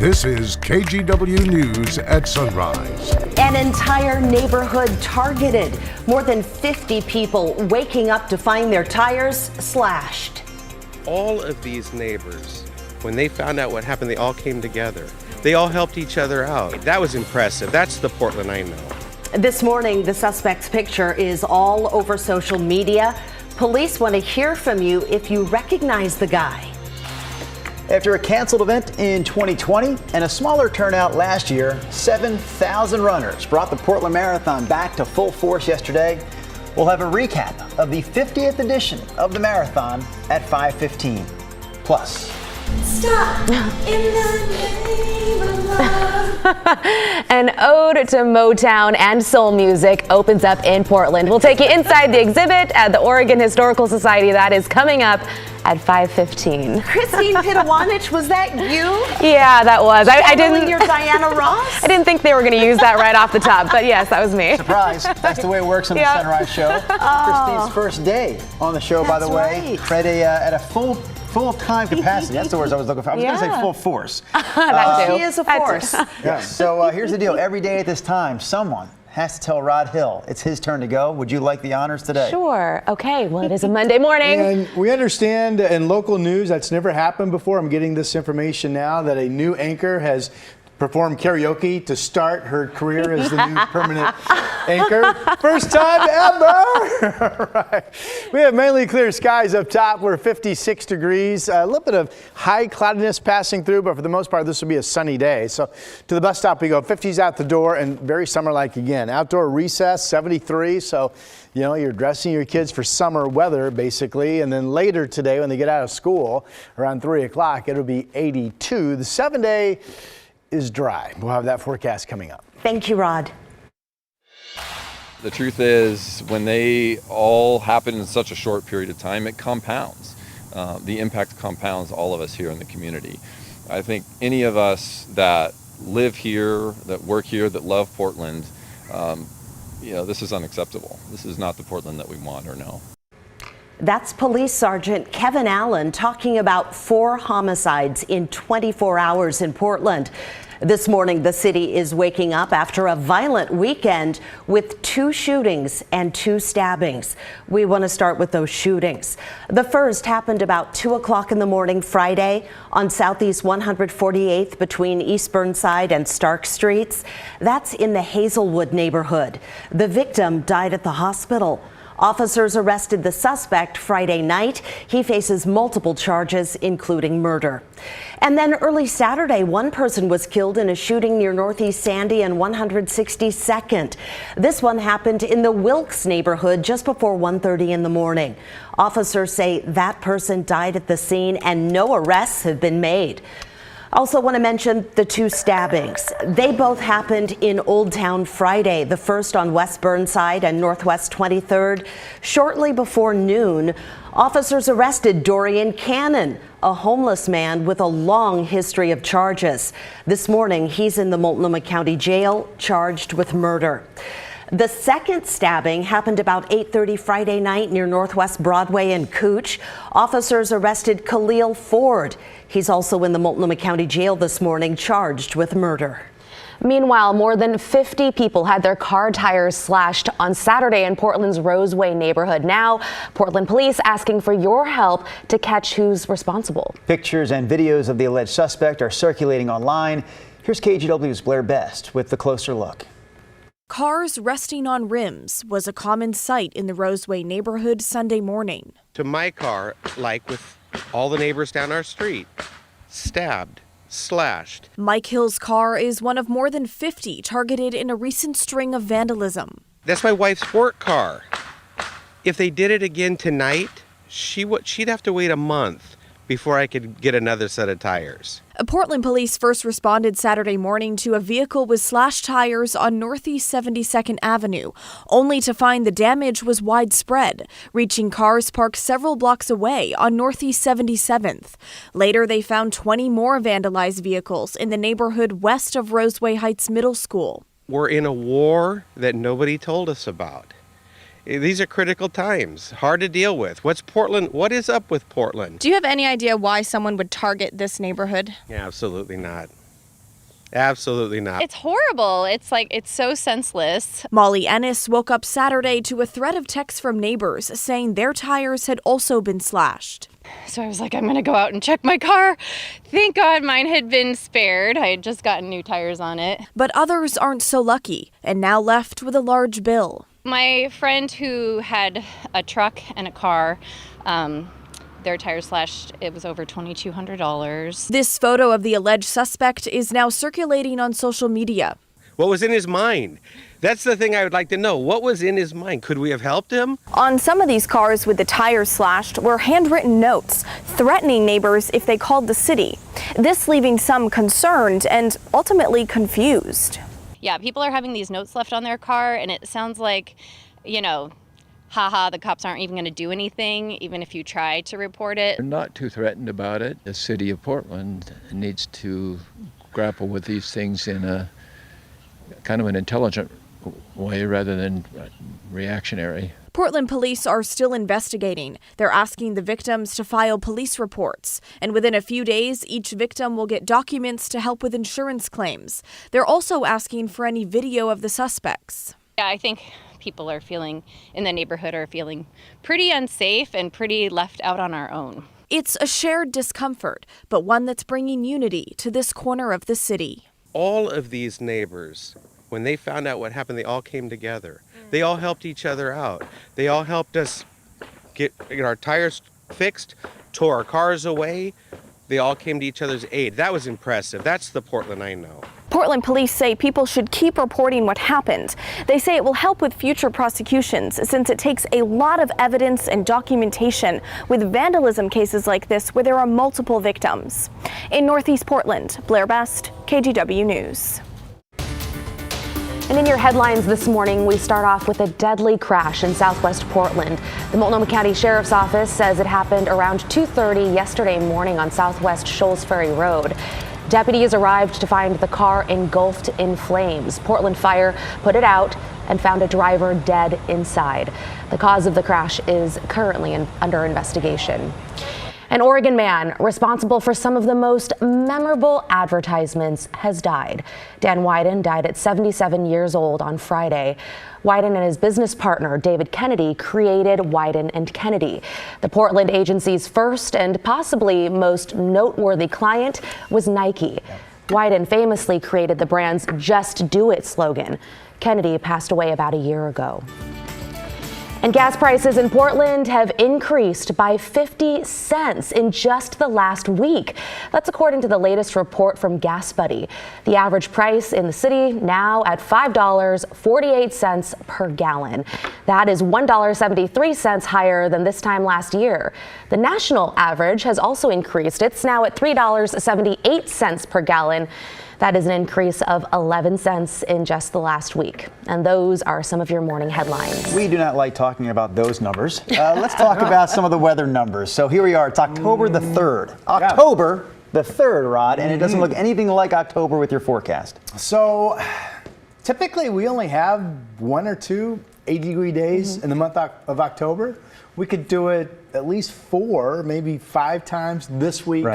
This is KGW News at Sunrise. An entire neighborhood targeted. More than 50 people waking up to find their tires slashed. All of these neighbors, when they found out what happened, they all came together. They all helped each other out. That was impressive. That's the Portland I know. This morning, the suspect's picture is all over social media. Police want to hear from you if you recognize the guy. After a canceled event in 2020 and a smaller turnout last year, 7,000 runners brought the Portland Marathon back to full force yesterday. We'll have a recap of the 50th edition of the marathon at 5:15. Plus, stop in the name of love. An ode to Motown and soul music opens up in Portland. We'll take you inside the exhibit at the Oregon Historical Society. That is coming up at 5:15. Christine Pitawanich, was that you? Yeah, that was. I didn't. You're Diana Ross? I didn't think they were going to use that right off the top, but yes, that was me. Surprise. That's the way it works on the Sunrise Show. Christine's first day on the show, by the way. Right. At a full-time capacity. That's the words I was looking for. I was going to say full force. She is a force. Yes. So here's the deal. Every day at this time, someone has to tell Rod Hill it's his turn to go. Would you like the honors today? Sure. Okay. Well, it is a Monday morning. And we understand in local news that's never happened before. I'm getting this information now that a new anchor has performed karaoke to start her career as the new permanent anchor. First time ever! Right. We have mainly clear skies up top. We're 56 degrees. A little bit of high cloudiness passing through, but for the most part, this will be a sunny day. So to the bus stop we go. 50s out the door and very summer-like again. Outdoor recess, 73. So, you know, you're dressing your kids for summer weather, basically. And then later today, when they get out of school, around 3 o'clock, it'll be 82. The 7-day is dry. We'll have that forecast coming up. Thank you, Rod. The truth is, when they all happen in such a short period of time, it compounds. The impact compounds all of us here in the community. I think any of us that live here, that work here, that love Portland, this is unacceptable. This is not the Portland that we want or know. That's Police Sergeant Kevin Allen talking about 4 homicides in 24 hours in Portland. This morning, the city is waking up after a violent weekend with 2 shootings and 2 stabbings. We want to start with those shootings. The first happened about 2 o'clock in the morning Friday on Southeast 148th between East Burnside and Stark Streets. That's in the Hazelwood neighborhood. The victim died at the hospital. Officers arrested the suspect Friday night. He faces multiple charges, including murder. And then early Saturday, one person was killed in a shooting near Northeast Sandy and 162nd. This one happened in the Wilkes neighborhood just before 1:30 in the morning. Officers say that person died at the scene and no arrests have been made. Also want to mention the 2 stabbings. They both happened in Old Town Friday, the first on West Burnside and Northwest 23rd. Shortly before noon, officers arrested Dorian Cannon, a homeless man with a long history of charges. This morning, he's in the Multnomah County Jail, charged with murder. The second stabbing happened about 8:30 Friday night near Northwest Broadway and Cooch. Officers arrested Khalil Ford. He's also in the Multnomah County Jail this morning, charged with murder. Meanwhile, more than 50 people had their car tires slashed on Saturday in Portland's Roseway neighborhood. Now, Portland police asking for your help to catch who's responsible. Pictures and videos of the alleged suspect are circulating online. Here's KGW's Blair Best with the closer look. Cars resting on rims was a common sight in the Roseway neighborhood Sunday morning. To my car, like with all the neighbors down our street, stabbed, slashed. Mike Hill's car is one of more than 50 targeted in a recent string of vandalism. That's my wife's work car. If they did it again tonight, she'd have to wait a month before I could get another set of tires. Portland police first responded Saturday morning to a vehicle with slashed tires on Northeast 72nd Avenue, only to find the damage was widespread, reaching cars parked several blocks away on Northeast 77th. Later, they found 20 more vandalized vehicles in the neighborhood west of Roseway Heights Middle School. We're in a war that nobody told us about. These are critical times, hard to deal with. What is up with Portland? Do you have any idea why someone would target this neighborhood? Yeah, absolutely not. Absolutely not. It's horrible. It's so senseless. Molly Ennis woke up Saturday to a thread of texts from neighbors saying their tires had also been slashed. So I was like, I'm going to go out and check my car. Thank God mine had been spared. I had just gotten new tires on it. But others aren't so lucky and now left with a large bill. My friend who had a truck and a car, their tires slashed. It was over $2,200. This photo of the alleged suspect is now circulating on social media. What was in his mind? That's the thing I would like to know. What was in his mind? Could we have helped him? On some of these cars with the tires slashed were handwritten notes threatening neighbors if they called the city. This leaving some concerned and ultimately confused. Yeah, people are having these notes left on their car, and it sounds like, haha, the cops aren't even going to do anything, even if you try to report it. We're not too threatened about it. The city of Portland needs to grapple with these things in a kind of an intelligent way rather than reactionary. Portland police are still investigating. They're asking the victims to file police reports. And within a few days, each victim will get documents to help with insurance claims. They're also asking for any video of the suspects. Yeah, I think people in the neighborhood are feeling pretty unsafe and pretty left out on our own. It's a shared discomfort, but one that's bringing unity to this corner of the city. All of these neighbors, when they found out what happened, they all came together. They all helped each other out. They all helped us get our tires fixed, tore our cars away. They all came to each other's aid. That was impressive. That's the Portland I know. Portland police say people should keep reporting what happened. They say it will help with future prosecutions since it takes a lot of evidence and documentation with vandalism cases like this where there are multiple victims. In Northeast Portland, Blair Best, KGW News. And in your headlines this morning, we start off with a deadly crash in southwest Portland. The Multnomah County Sheriff's Office says it happened around 2:30 yesterday morning on southwest Shoals Ferry Road. Deputies arrived to find the car engulfed in flames. Portland Fire put it out and found a driver dead inside. The cause of the crash is currently under investigation. An Oregon man responsible for some of the most memorable advertisements has died. Dan Wyden died at 77 years old on Friday. Wyden and his business partner, David Kennedy, created Wyden and Kennedy. The Portland agency's first and possibly most noteworthy client was Nike. Wyden famously created the brand's "Just Do It" slogan. Kennedy passed away about a year ago. And gas prices in Portland have increased by 50 cents in just the last week. That's according to the latest report from Gas Buddy. The average price in the city now at $5.48 per gallon. That is $1.73 higher than this time last year. The national average has also increased. It's now at $3.78 per gallon. That is an increase of 11 cents in just the last week. And those are some of your morning headlines. We do not like talking about those numbers. Let's talk about some of the weather numbers. So here we are. It's October the 3rd. October the 3rd, Rod, and it doesn't look anything like October with your forecast. So typically we only have 1 or 2 80-degree days in the month of October. We could do it at least 4, maybe 5 times this week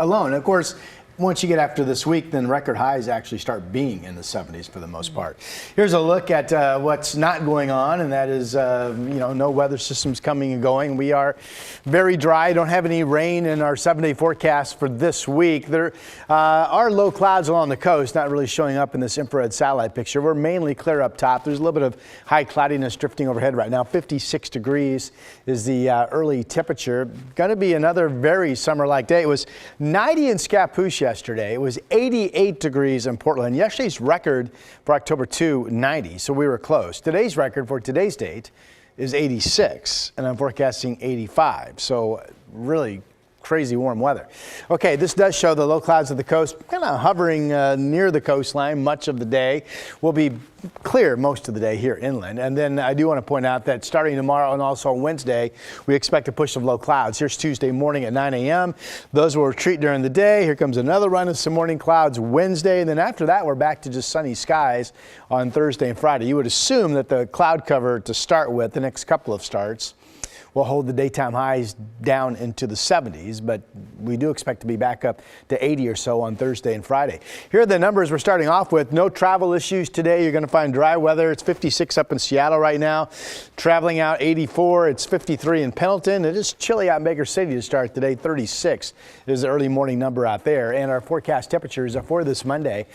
alone. Of course, once you get after this week, then record highs actually start being in the 70s for the most part. Here's a look at what's not going on, and that is, no weather systems coming and going. We are very dry. Don't have any rain in our 7-day forecast for this week. There are low clouds along the coast, not really showing up in this infrared satellite picture. We're mainly clear up top. There's a little bit of high cloudiness drifting overhead right now. 56 degrees is the early temperature. Going to be another very summer-like day. It was 90 in Scappoose yesterday. It was 88 degrees in Portland. Yesterday's record for October 2, 90, so we were close. Today's record for today's date is 86, and I'm forecasting 85, so really crazy warm weather. Okay, this does show the low clouds of the coast kind of hovering near the coastline much of the day. We'll be clear most of the day here inland. And then I do want to point out that starting tomorrow and also Wednesday, we expect a push of low clouds. Here's Tuesday morning at 9 a.m. Those will retreat during the day. Here comes another run of some morning clouds Wednesday. And then after that, we're back to just sunny skies on Thursday and Friday. You would assume that the cloud cover to start with, the next couple of starts, will hold the daytime highs down into the 70s, but we do expect to be back up to 80 or so on Thursday and Friday. Here are the numbers we're starting off with. No travel issues today. You're going to find dry weather. It's 56 up in Seattle right now. Traveling out 84. It's 53 in Pendleton. It is chilly out in Baker City to start today. 36 is the early morning number out there. And our forecast temperatures are for this Monday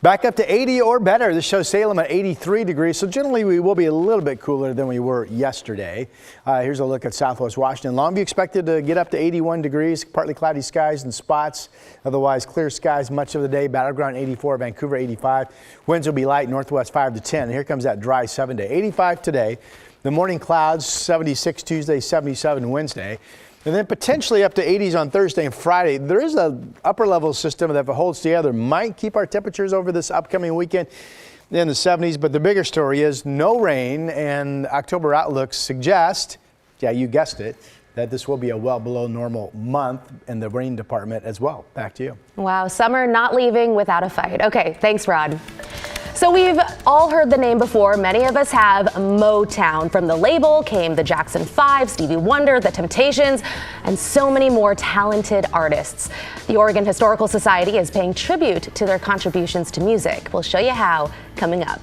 back up to 80 or better. This shows Salem at 83 degrees. So generally we will be a little bit cooler than we were yesterday. Here's a look at Southwest Washington. Longview expected to get up to 81 degrees. Partly cloudy skies in spots. Otherwise clear skies much of the day. Battleground 84, Vancouver 85. Winds will be light, northwest 5 to 10. And here comes that dry 7 to 85 today. The morning clouds 76 Tuesday, 77 Wednesday. And then potentially up to 80s on Thursday and Friday. There is an upper level system that, if it holds together, might keep our temperatures over this upcoming weekend in the 70s. But the bigger story is no rain, and October outlooks suggest, yeah, you guessed it, that this will be a well below normal month in the rain department as well. Back to you. Wow, summer not leaving without a fight. Okay, thanks, Rod. So we've all heard the name before. Many of us have. Motown. From the label came the Jackson 5, Stevie Wonder, the Temptations, and so many more talented artists. The Oregon Historical Society is paying tribute to their contributions to music. We'll show you how coming up.